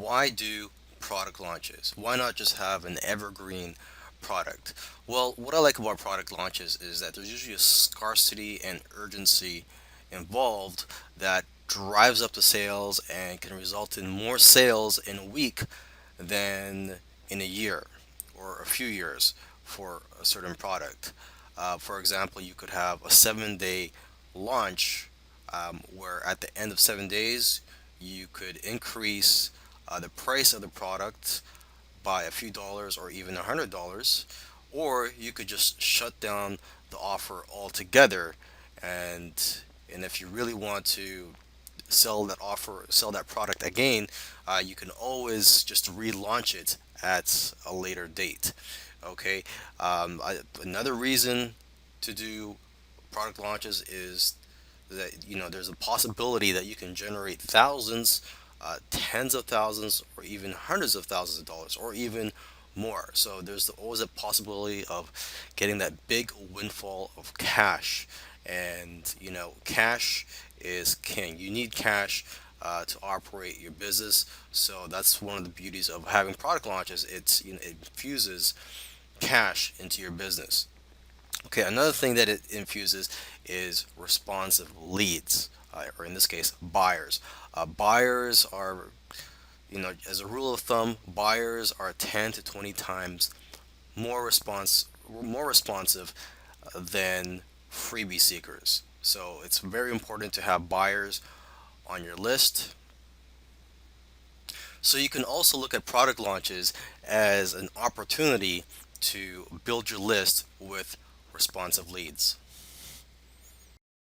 why do product launches? Why not just have an evergreen product? Well, what I like about product launches is that there's usually a scarcity and urgency involved that drives up the sales and can result in more sales in a week than in a year or a few years for a certain product. For example, you could have a 7 day launch where at the end of 7 days, you could increase the price of the product by a few dollars or even $100, or you could just shut down the offer altogether. And if you really want to sell that product again, you can always just relaunch it at a later date. Okay. Another reason to do product launches is that there's a possibility that you can generate thousands, tens of thousands, or even hundreds of thousands of dollars, or even more. So there's always a possibility of getting that big windfall of cash, and cash is king. You need cash to operate your business. So that's one of the beauties of having product launches. It infuses cash into your business. Okay, another thing that it infuses is responsive leads, or in this case, buyers. Buyers are, as a rule of thumb, buyers are 10 to 20 times more responsive than freebie seekers. So it's very important to have buyers on your list. So you can also look at product launches as an opportunity to build your list with responsive leads.